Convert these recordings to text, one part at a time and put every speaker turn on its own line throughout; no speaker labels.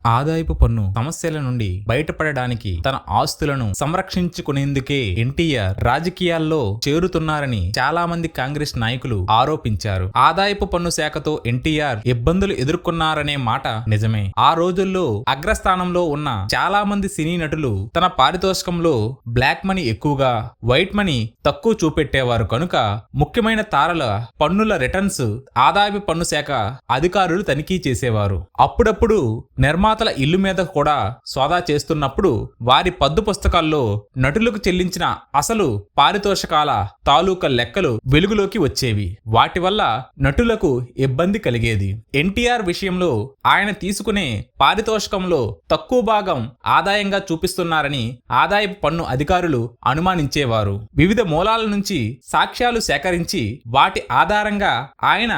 ఆదాయపు పన్ను సమస్యల నుండి బయటపడడానికి తన ఆస్తులను సంరక్షించుకునేందుకే ఎన్టీఆర్ రాజకీయాల్లో చేరుతున్నారని చాలా మంది కాంగ్రెస్ నాయకులు ఆరోపించారు. ఆదాయపు పన్ను శాఖతో ఎన్టీఆర్ ఇబ్బందులు ఎదుర్కొన్నారనే మాట నిజమే. ఆ రోజుల్లో అగ్రస్థానంలో ఉన్న చాలా మంది సినీ నటులు తన పారితోషికంలో బ్లాక్ మనీ ఎక్కువగా, వైట్ మనీ తక్కువ చూపెట్టేవారు కనుక ముఖ్యమైన తారల పన్నుల రిటర్న్స్ ఆదాయపు పన్ను శాఖ అధికారులు తనిఖీ చేసేవారు. అప్పుడప్పుడు నిర్మాతల ఇల్లు మీద కూడా సోదా చేస్తున్నప్పుడు వారి పద్దు పుస్తకాల్లో నటులకు చెల్లించిన అసలు పారితోషకాల తాలూకా లెక్కలు వెలుగులోకి వచ్చేవి. వాటి వల్ల నటులకు ఇబ్బంది కలిగేది. ఎన్టీఆర్ విషయంలో ఆయన తీసుకునే పారితోషికంలో తక్కువ భాగం ఆదాయంగా చూపిస్తున్నారని ఆదాయపు పన్ను అధికారులు అనుమానించేవారు. వివిధ మూలాల నుంచి సాక్ష్యాలు సేకరించి వాటి ఆధారంగా ఆయన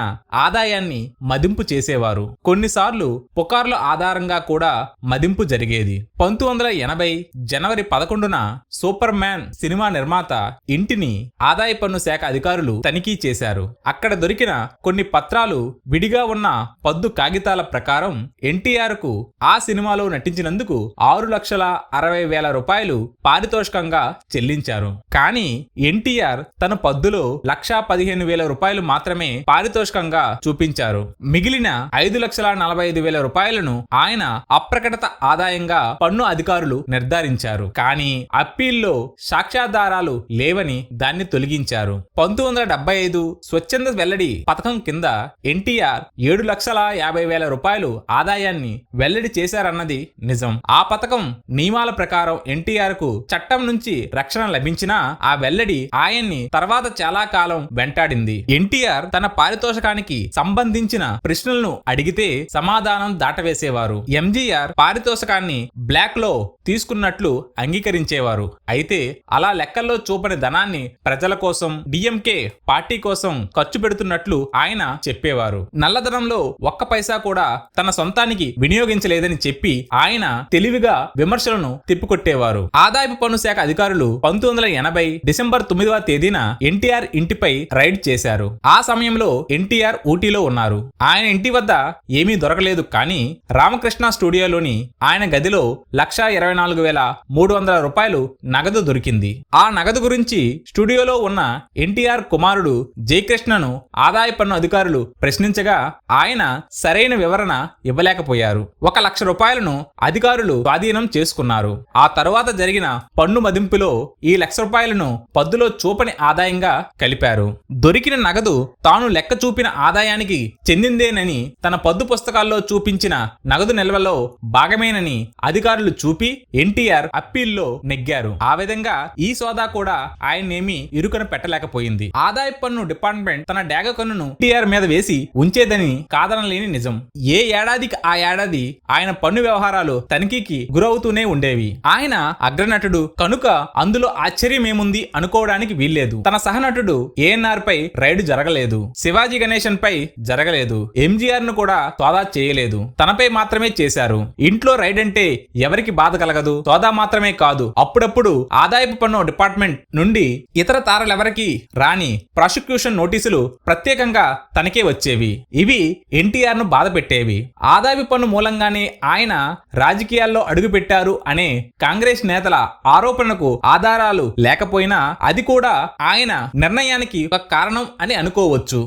ఆదాయాన్ని మదింపు చేసేవారు. కొన్నిసార్లు పుకార్ల ఆధారంగా కూడా మదింపు జరిగేది. 1980 జనవరి 11న సూపర్ మ్యాన్ సినిమా నిర్మాత ఇంటిని ఆదాయ పన్ను శాఖ అధికారులు తనిఖీ చేశారు. అక్కడ దొరికిన కొన్ని పత్రాలు విడిగా ఉన్న పద్దు కాగితాల ప్రకారం ఎన్టీఆర్ కు ఆ సినిమాలో నటించినందుకు 6,60,000 రూపాయలు పారితోషికంగా చెల్లించారు. కానీ ఎన్టీఆర్ తన పద్దులో 1,15,000 రూపాయలు మాత్రమే పారితోషికంగా చూపించారు. మిగిలిన 5,45,000 రూపాయలను ఆయన అప్రకటిత ఆదాయంగా పన్ను అధికారులు నిర్ధారించారు. కానీ అప్పీల్లో సాక్ష్యాధారాలు లేవని దాన్ని తొలగించారు. 1975 స్వచ్ఛంద వెల్లడి పథకం కింద ఎన్టీఆర్ 7,50,000 రూపాయలు ఆదాయాన్ని వెల్లడి చేశారన్నది నిజం. ఆ పథకం నియమాల ప్రకారం ఎన్టీఆర్ కు చట్టం నుంచి రక్షణ లభించినా ఆ వెల్లడి ఆయన్ని తర్వాత చాలా కాలం వెంటాడింది. ఎన్టీఆర్ తన పారితోషకానికి సంబంధించిన ప్రశ్నలను అడిగితే సమాధానం దాటవేసేవారు. ఎంజీఆర్ పారితోషకాన్ని బ్లాక్ లో తీసుకున్నట్లు అంగీకరించేవారు. అయితే అలా లెక్కల్లో చూపని ధనాన్ని ప్రజల కోసం, డిఎంకే పార్టీ కోసం ఖర్చు పెడుతున్నట్లు ఆయన చెప్పేవారు. నల్లధనంలో ఒక్క పైసా కూడా తన సొంతానికి వినియోగించలేదని చెప్పి ఆయన తెలివిగా విమర్శలను తిప్పికొట్టేవారు. ఆదాయపు పన్ను శాఖ అధికారులు 1980 డిసెంబర్ 9వ తేదీన ఎన్టీఆర్ ఇంటిపై రైడ్ చేశారు. ఆ సమయంలో ఎన్టీఆర్ ఊటీలో ఉన్నారు. ఆయన ఇంటి వద్ద ఏమీ దొరకలేదు. కానీ రామకృష్ణ స్టూడియోలోని ఆయన గదిలో 1,24,300 రూపాయలు నగదు దొరికింది. ఆ నగదు గురించి స్టూడియోలో ఉన్న ఎన్టీఆర్ కుమారుడు జయకృష్ణను ఆదాయ పన్ను అధికారులు ప్రశ్నించగా ఆయన సరైన వివరణ ఇవ్వలేకపోయారు. 1,00,000 రూపాయలను అధికారులు స్వాధీనం చేసుకున్నారు. ఆ తరువాత జరిగిన పన్ను మదింపులో ఈ 1,00,000 రూపాయలను పద్దులో చూపని ఆదాయంగా కలిపారు. దొరికిన నగదు తాను లెక్క చూపిన ఆదాయానికి చెందిందేనని తన పద్దు పుస్తకాల్లో చూపించిన నగదు నిల్వలో భాగమేనని అధికారులు చూపి ఎన్టీఆర్ అప్పీల్లో నెగ్గారు. ఆ విధంగా ఈ సోదా కూడా ఆయన్నేమీ ఇరుకన పెట్టలేకపోయింది. ఆదాయ పన్ను డిపార్ట్మెంట్ తన డాగ కన్నును ఎన్టీఆర్ మీద వేసి ఉంచేదని కాదనలేని నిజం. ఏ ఏడాదికి ఆ ఏడాది ఆయన పన్ను వ్యవహారాలు తనిఖీకి గురవుతూనే ఉండేవి. ఆయన అగ్రనటుడు కనుక అందులో ఆశ్చర్యమేముంది అనుకోవడానికి వీల్లేదు. తన సహనటుడు ఏఎన్ఆర్ పై రైడ్ జరగలేదు. శివాజీ గణేశన్ పై జరగలేదు. ఎంజీఆర్ ను కూడా సోదా చేయలేదు. తనపై మాత్రమే చేశారు. ఇంట్లో రైడ్ అంటే ఎవరికి బాధ కలగదు. సోదా మాత్రమే కాదు, అప్పుడప్పుడు ఆదాయపు పన్ను డిపార్ట్మెంట్ నుండి ఇతర తారలెవరికి రాని ప్రాసిక్యూషన్ నోటీసులు ప్రత్యేకంగా తనకే వచ్చేవి. ఇవి ఎన్టీఆర్ ను బాధ పెట్టేవి. ఆదాయపు పన్ను మూలంగానే ఆయన రాజకీయాల్లో అడుగుపెట్టారు అనే కాంగ్రెస్ నేతల ఆరోపణకు ఆధారాలు లేకపోయినా అది కూడా ఆయన నిర్ణయానికి ఒక కారణం అని అనుకోవచ్చు.